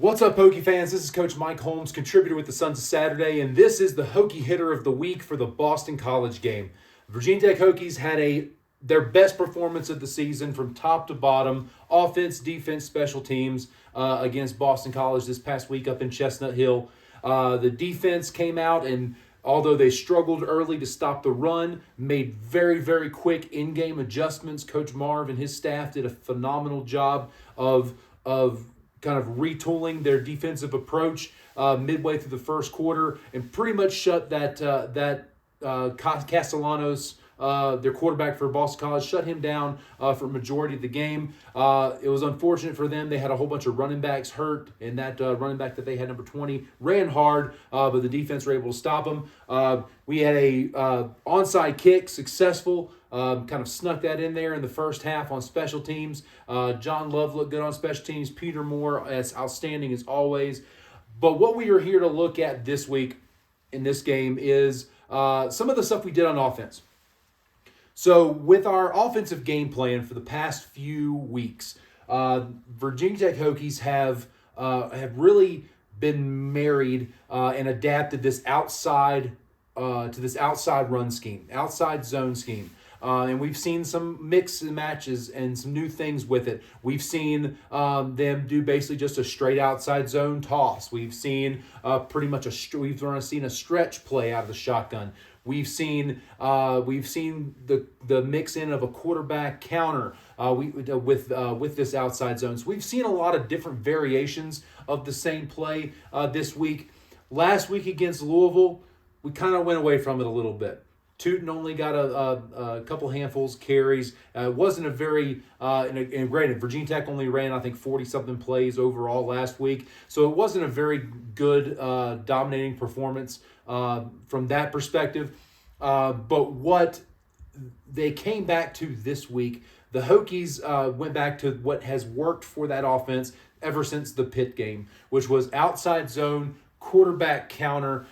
What's up, Hokie fans? This is Coach Mike Holmes, contributor with the Sons of Saturday, and this is the Hokie hitter of the week for the Boston College game. Virginia Tech Hokies had their best performance of the season from top to bottom, offense, defense, special teams against Boston College this past week up in Chestnut Hill. The defense came out and although they struggled early to stop the run, made very, very quick in-game adjustments. Coach Marv and his staff did a phenomenal job of kind of retooling their defensive approach midway through the first quarter and pretty much shut Castellanos, their quarterback for Boston College, shut him down for a majority of the game. It was unfortunate for them. They had a whole bunch of running backs hurt, and that running back that they had, number 20, ran hard, but the defense were able to stop him. We had a onside kick, successful. Kind of snuck that in there in the first half on special teams. John Love looked good on special teams. Peter Moore, as outstanding as always. But what we are here to look at this week in this game is some of the stuff we did on offense. So with our offensive game plan for the past few weeks, Virginia Tech Hokies have really been married and adapted this outside run scheme, outside zone scheme. And we've seen some mix and matches and some new things with it. We've seen them do basically just a straight outside zone toss. We've seen we've seen a stretch play out of the shotgun. We've seen the mix in of a quarterback counter with this outside zone. So we've seen a lot of different variations of the same play this week. Last week against Louisville, we kind of went away from it a little bit. Tootin only got a couple handfuls carries. It wasn't a very and granted, Virginia Tech only ran, I think, 40-something plays overall last week. So it wasn't a very good dominating performance from that perspective. But what they came back to this week, the Hokies went back to what has worked for that offense ever since the Pitt game, which was outside zone, quarterback counter,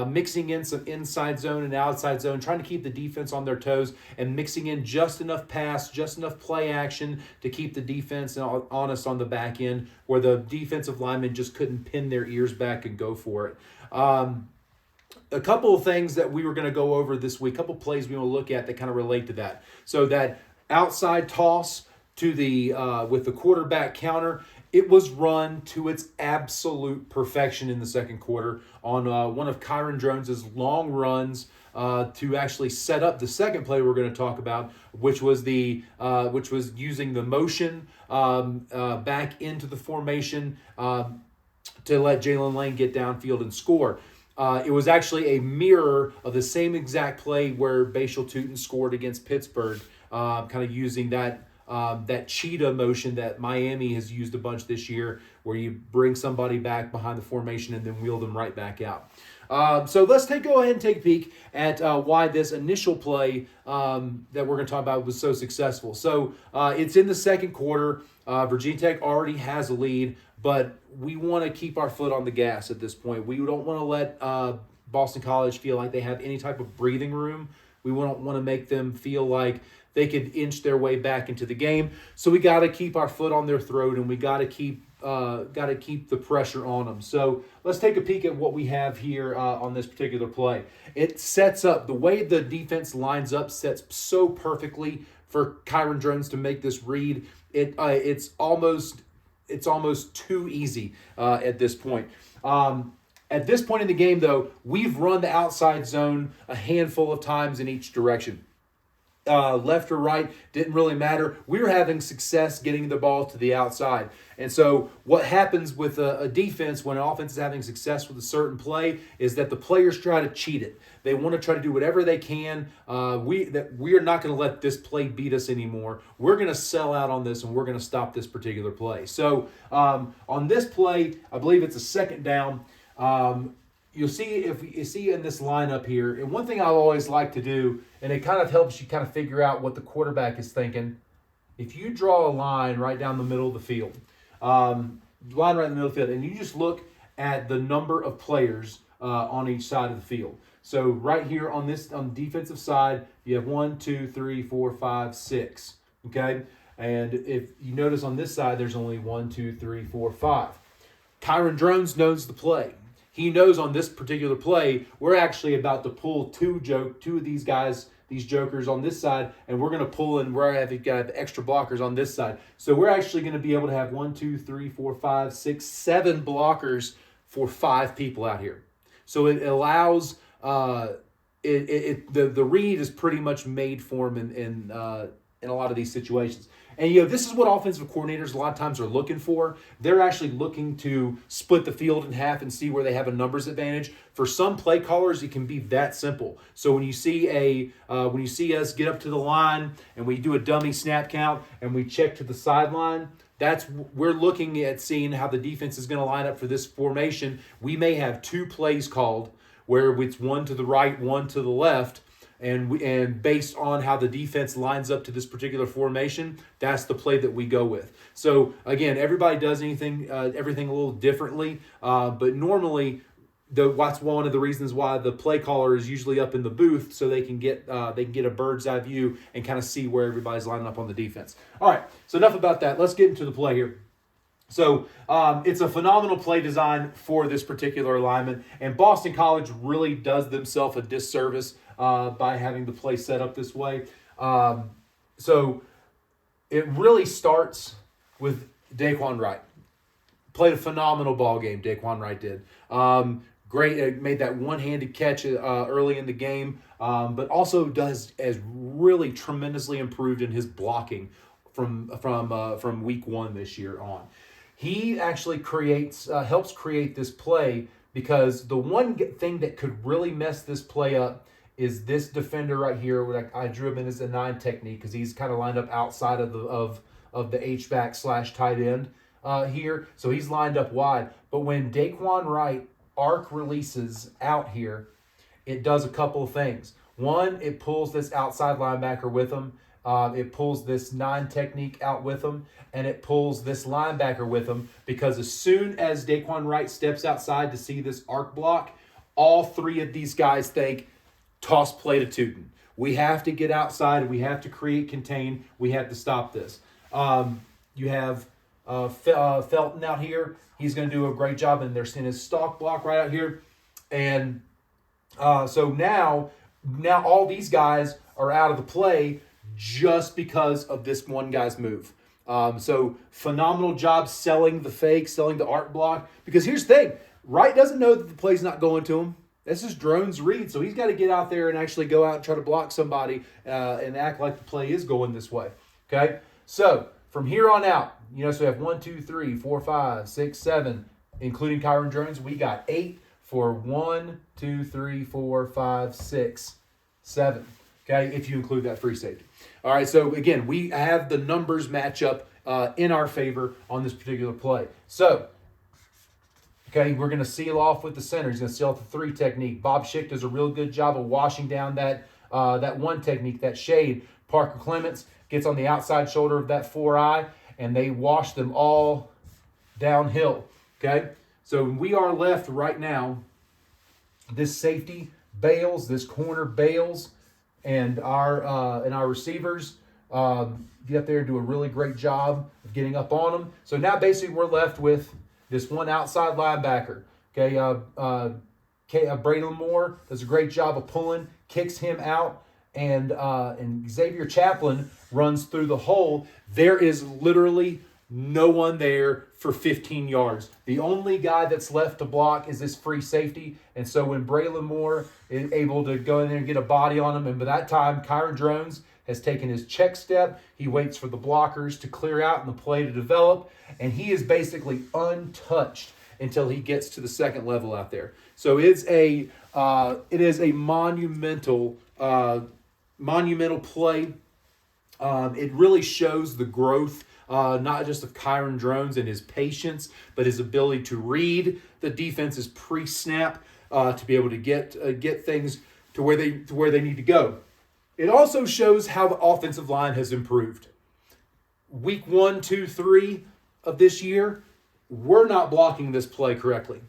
mixing in some inside zone and outside zone, trying to keep the defense on their toes and mixing in just enough pass, just enough play action to keep the defense honest on the back end where the defensive linemen just couldn't pin their ears back and go for it. A couple of things that we were going to go over this week, a couple of plays we want to look at that kind of relate to that. So that outside toss to with the quarterback counter, it was run to its absolute perfection in the second quarter on one of Kyron Jones's long runs to actually set up the second play we're going to talk about, which was using the motion back into the formation to let Jalen Lane get downfield and score. It was actually a mirror of the same exact play where Bashal Tootin scored against Pittsburgh, kind of using that cheetah motion that Miami has used a bunch this year, where you bring somebody back behind the formation and then wheel them right back out. So let's go ahead and take a peek at why this initial play that we're going to talk about was so successful. So it's in the second quarter. Virginia Tech already has a lead, but we want to keep our foot on the gas at this point. We don't want to let Boston College feel like they have any type of breathing room. We don't want to make them feel like they could inch their way back into the game. So we got to keep our foot on their throat, and we got to keep the pressure on them. So let's take a peek at what we have here on this particular play. It sets up, the way the defense lines up sets so perfectly for Kyron Jones to make this read. It's almost too easy at this point. At this point in the game, though, we've run the outside zone a handful of times in each direction. Left or right, didn't really matter. We were having success getting the ball to the outside. And so what happens with a defense when an offense is having success with a certain play is that the players try to cheat it. They want to try to do whatever they can. We are not going to let this play beat us anymore. We're going to sell out on this, and we're going to stop this particular play. So on this play, I believe it's a second down. You'll see in this lineup here, and one thing I always like to do, and it kind of helps you kind of figure out what the quarterback is thinking. If you draw a line right down the middle of the field, and you just look at the number of players on each side of the field. So right here on the defensive side, you have 1, 2, 3, 4, 5, 6. Okay, and if you notice on this side, there's only 1, 2, 3, 4, 5. Kyron Drones knows the play. He knows on this particular play, we're actually about to pull two of these guys, these jokers on this side, and we're going to pull in where we've got extra blockers on this side. So we're actually going to be able to have 1, 2, 3, 4, 5, 6, 7 blockers for 5 people out here. So it allows the read is pretty much made for him in a lot of these situations. And, this is what offensive coordinators a lot of times are looking for. They're actually looking to split the field in half and see where they have a numbers advantage. For some play callers, it can be that simple. So when you see us get up to the line and we do a dummy snap count and we check to the sideline, we're looking at seeing how the defense is going to line up for this formation. We may have 2 plays called where it's one to the right, one to the left. And based on how the defense lines up to this particular formation, that's the play that we go with. So again, everybody does everything a little differently, but normally that's one of the reasons why the play caller is usually up in the booth, so they can get a bird's eye view and kind of see where everybody's lining up on the defense. All right, so enough about that. Let's get into the play here. So it's a phenomenal play design for this particular alignment, and Boston College really does themselves a disservice by having the play set up this way. So it really starts with Daquan Wright. Played a phenomenal ball game, Daquan Wright did. Great, made that one-handed catch early in the game, but also has really tremendously improved in his blocking from week 1 this year on. He actually helps create this play, because the one thing that could really mess this play up is this defender right here. What I drew him in as a 9 technique, because he's kind of lined up outside of the H-back / tight end here. So he's lined up wide. But when Daquan Wright arc releases out here, it does a couple of things. One, it pulls this outside linebacker with him. It pulls this 9 technique out with him, and it pulls this linebacker with him, because as soon as Daquan Wright steps outside to see this arc block, all 3 of these guys think, toss play to Tootin. We have to get outside. We have to create contain. We have to stop this. You have Felton out here. He's going to do a great job, and they're seeing his stalk block right out here. And so now all these guys are out of the play just because of this one guy's move. So phenomenal job selling the fake, selling the arc block. Because here's the thing. Wright doesn't know that the play's not going to him. This is Drone's read, so he's got to get out there and actually go out and try to block somebody and act like the play is going this way. Okay? So from here on out, so we have 1, 2, 3, 4, 5, 6, 7, including Kyron Drones. We got 8 for 1, 2, 3, 4, 5, 6, 7. Okay, if you include that free safety. All right, so again, we have the numbers match up in our favor on this particular play. So, okay, we're going to seal off with the center. He's going to seal off the 3 technique. Bob Schick does a real good job of washing down that 1 technique, that shade. Parker Clements gets on the outside shoulder of that 4-eye, and they wash them all downhill. Okay, so we are left right now. This safety bails, this corner bails, and our receivers get up there and do a really great job of getting up on them. So now basically we're left with this one outside linebacker. Okay, Braylon Moore does a great job of pulling, kicks him out, and Xavier Chaplin runs through the hole. There is literally no one there for 15 yards. The only guy that's left to block is this free safety. And so when Braylon Moore is able to go in there and get a body on him, and by that time, Kyron Drones has taken his check step. He waits for the blockers to clear out and the play to develop. And he is basically untouched until he gets to the second level out there. So it is a monumental play. It really shows the growth, not just of Kyron Drones and his patience, but his ability to read the defense's pre-snap to be able to get things to where they need to go. It also shows how the offensive line has improved. Week 1, 2, 3 of this year, we're not blocking this play correctly.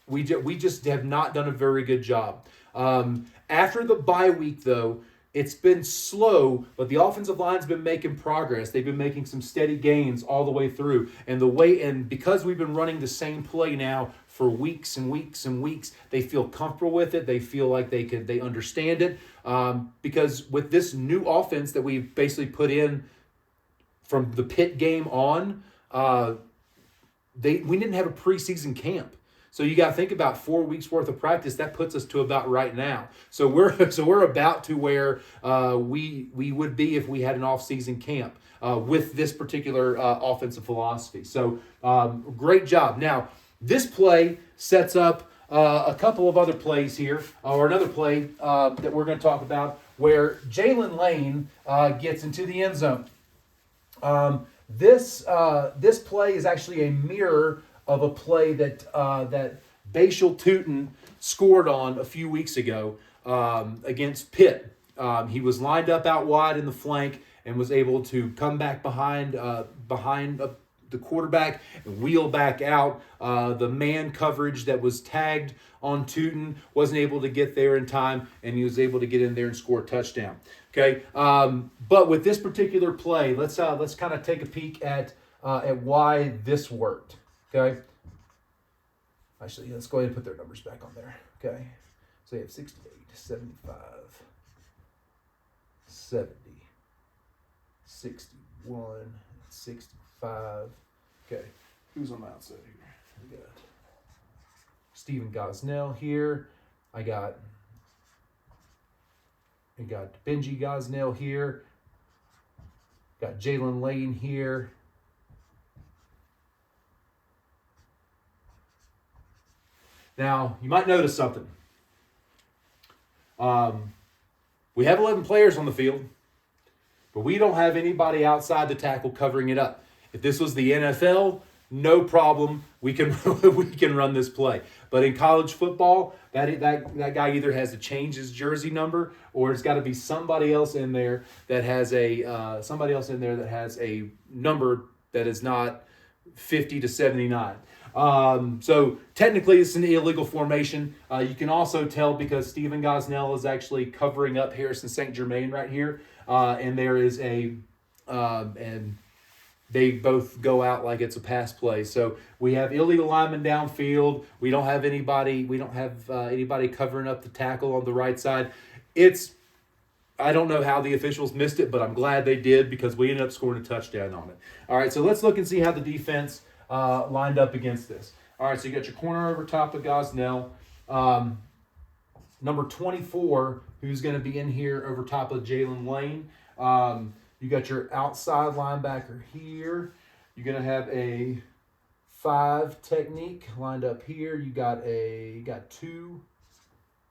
We just have not done a very good job. After the bye week, though, it's been slow, but the offensive line's been making progress. They've been making some steady gains all the way through. And because we've been running the same play now for weeks and weeks and weeks, they feel comfortable with it. They feel like they understand it. Because with this new offense that we've basically put in from the Pitt game on, we didn't have a preseason camp. So you got to think about 4 weeks worth of practice. That puts us to about right now. So we're about to where we would be if we had an off-season camp with this particular offensive philosophy. So great job. Now this play sets up a couple of other plays here, or another play that we're going to talk about where Jalen Lane gets into the end zone. This play is actually a mirror of a play that Bashal Tootin scored on a few weeks ago against Pitt. He was lined up out wide in the flank and was able to come back behind the quarterback and wheel back out. The man coverage that was tagged on Tootin wasn't able to get there in time, and he was able to get in there and score a touchdown. Okay, but with this particular play, let's kind of take a peek at why this worked. Okay. Actually, let's go ahead and put their numbers back on there. Okay. So they have 68, 75, 70, 61, 65. Okay. Who's on the outside here? We got Stephen Gosnell here. I got Benji Gosnell here. Got Jalen Lane here. Now, you might notice something. We have 11 players on the field, but we don't have anybody outside the tackle covering it up. If this was the NFL, no problem. We can run this play. But in college football, that guy either has to change his jersey number, or it's got to be somebody else in there that has a number that is not 50 to 79. So technically it's an illegal formation. You can also tell because Stephen Gosnell is actually covering up Harrison St. Germain right here. And there is and they both go out like it's a pass play. So we have illegal linemen downfield. We don't have anybody covering up the tackle on the right side. I don't know how the officials missed it, but I'm glad they did because we ended up scoring a touchdown on it. All right, so let's look and see how the defense lined up against this. All right, so you got your corner over top of Gosnell. Number 24, who's going to be in here over top of Jalen Lane. You got your outside linebacker here. You're going to have a 5 technique lined up here. You got two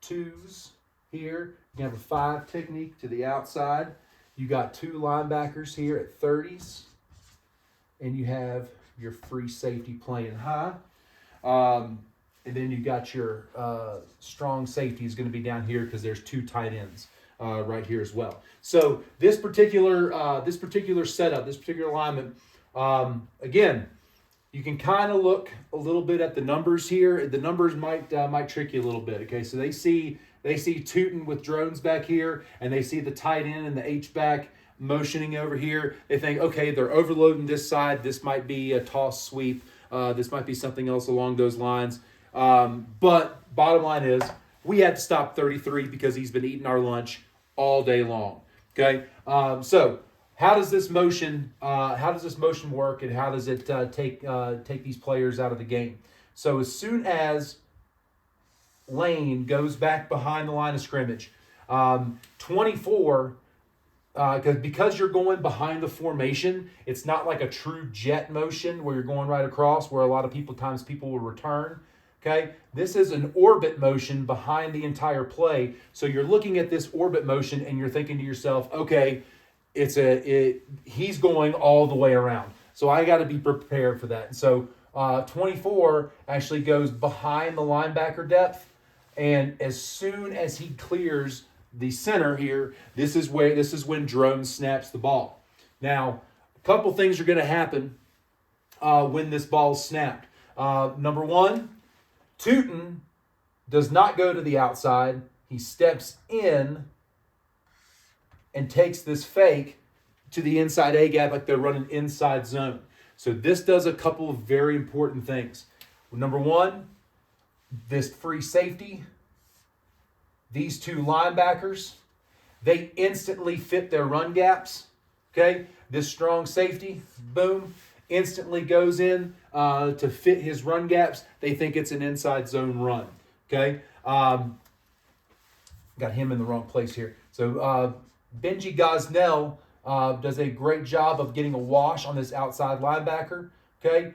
twos here. You have a 5 technique to the outside. You got 2 linebackers here at 30s. And you have your free safety playing high. And then you got your strong safety is going to be down here because there's 2 tight ends right here as well. So this particular setup, this particular alignment, again, you can kind of look a little bit at the numbers here. The numbers might trick you a little bit. Okay, so they see Tootin with drones back here, and they see the tight end and the H-back motioning over here. They think, okay, they're overloading this side. This might be a toss sweep. This might be something else along those lines. But bottom line is, we had to stop 33 because he's been eating our lunch all day long. Okay, so how does this motion work, and how does it take these players out of the game? So as soon as Lane goes back behind the line of scrimmage, 24. Because you're going behind the formation, it's not like a true jet motion where you're going right across, where a lot of people will return. Okay, this is an orbit motion behind the entire play. So you're looking at this orbit motion and you're thinking to yourself, okay, he's going all the way around. So I got to be prepared for that. And so 24 actually goes behind the linebacker depth, and as soon as he clears the center here, this is when Drone snaps the ball. Now, a couple things are going to happen when this ball is snapped. Number one, Tootin does not go to the outside. He steps in and takes this fake to the inside A gap like they're running inside zone. So this does a couple of very important things. Number one, this free safety, these two linebackers, they instantly fit their run gaps. Okay, this strong safety, boom, instantly goes in to fit his run gaps. They think it's an inside zone run. Okay, got him in the wrong place here. So Benji Gosnell does a great job of getting a wash on this outside linebacker. Okay,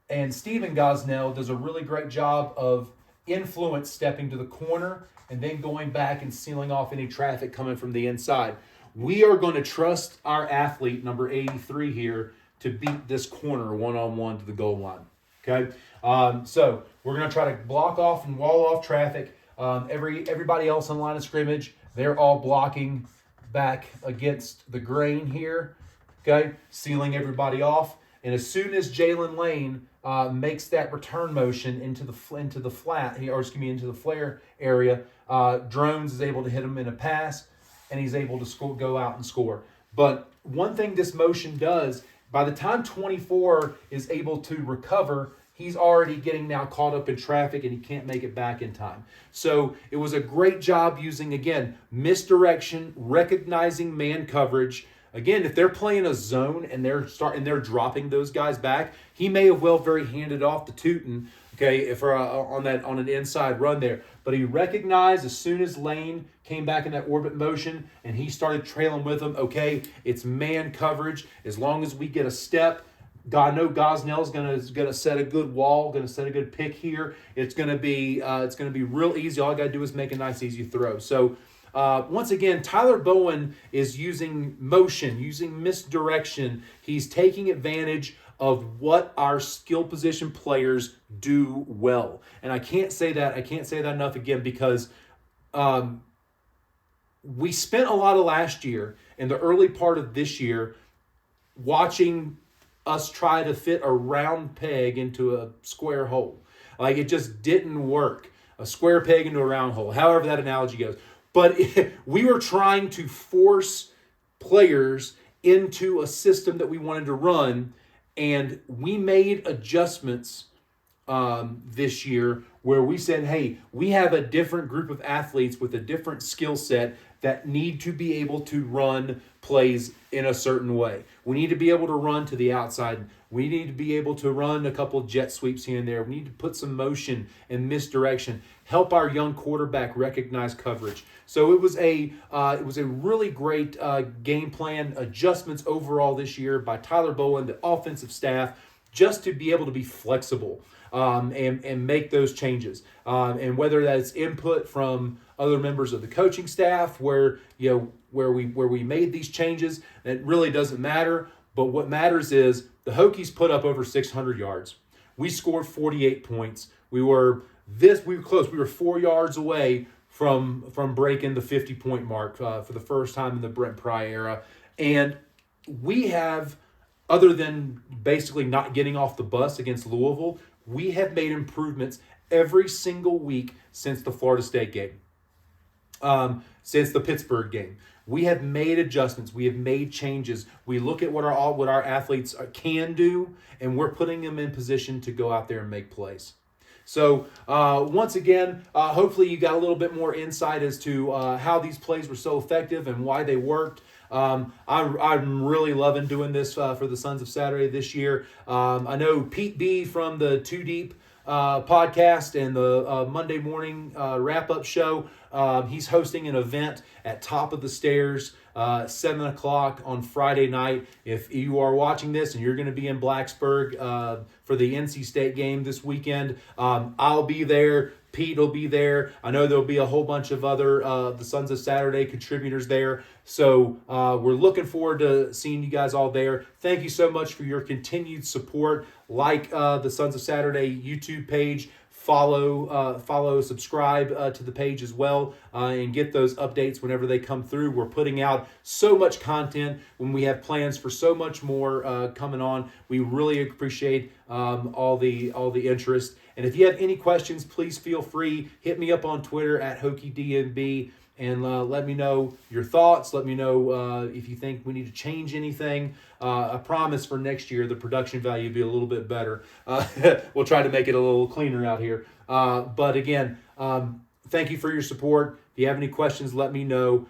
and Steven Gosnell does a really great job of influence stepping to the corner and then going back and sealing off any traffic coming from the inside. We are going to trust our athlete, number 83 here, to beat this corner one-on-one to the goal line. Okay? So we're going to try to block off and wall off traffic. Everybody else on line of scrimmage, they're all blocking back against the grain here. Okay? Sealing everybody off. And as soon as Jalen Lane makes that return motion into the flare area, Drones is able to hit him in a pass, and he's able to go out and score. But one thing this motion does, by the time 24 is able to recover, he's already getting now caught up in traffic, and he can't make it back in time. So it was a great job using, again, misdirection, recognizing man coverage. Again, if they're playing a zone and they're dropping those guys back, he may have well very handed off to Tootin, okay, if on an inside run there. But he recognized as soon as Lane came back in that orbit motion and he started trailing with him, okay, it's man coverage. As long as we get a step, I know Gosnell's gonna set a good wall, gonna set a good pick here. It's gonna be real easy. All I gotta do is make a nice easy throw. So. Once again, Tyler Bowen is using motion, using misdirection. He's taking advantage of what our skill position players do well. And I can't say that enough again, because we spent a lot of last year and the early part of this year watching us try to fit a round peg into a square hole. Like, it just didn't work. A square peg into a round hole, however that analogy goes. But we were trying to force players into a system that we wanted to run, and we made adjustments this year where we said, hey, we have a different group of athletes with a different skill set that need to be able to run plays in a certain way. We need to be able to run to the outside. We need to be able to run a couple of jet sweeps here and there. We need to put some motion and misdirection. Help our young quarterback recognize coverage. So it was a really great game plan, adjustments overall this year by Tyler Bowen, the offensive staff, just to be able to be flexible and make those changes. And whether that's input from other members of the coaching staff, where we made these changes, it really doesn't matter. But what matters is the Hokies put up over 600 yards. We scored 48 points. We were close. We were 4 yards away from breaking the 50-point mark for the first time in the Brent Pry era. And we have, other than basically not getting off the bus against Louisville, we have made improvements every single week since the Florida State game, since the Pittsburgh game. We have made adjustments. We have made changes. We look at what our athletes can do, and we're putting them in position to go out there and make plays. So once again, hopefully you got a little bit more insight as to how these plays were so effective and why they worked. I'm really loving doing this for the Sons of Saturday this year. I know Pete B from the Too Deep podcast and the Monday morning wrap-up show. He's hosting an event at Top of the Stairs, 7 o'clock on Friday night. If you are watching this and you're going to be in Blacksburg for the NC State game this weekend, I'll be there. Pete will be there. I know there'll be a whole bunch of other the Sons of Saturday contributors there. So we're looking forward to seeing you guys all there. Thank you so much for your continued support. Like the Sons of Saturday YouTube page. Follow, subscribe to the page as well, and get those updates whenever they come through. We're putting out so much content when we have plans for so much more coming on. We really appreciate all the interest. And if you have any questions, please feel free. Hit me up on Twitter at HokieDNB. and let me know your thoughts. Let me know if you think we need to change anything. I promise for next year the production value will be a little bit better. We'll try to make it a little cleaner out here. But again, thank you for your support. If you have any questions, let me know.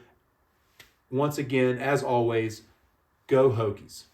Once again, as always, go Hokies.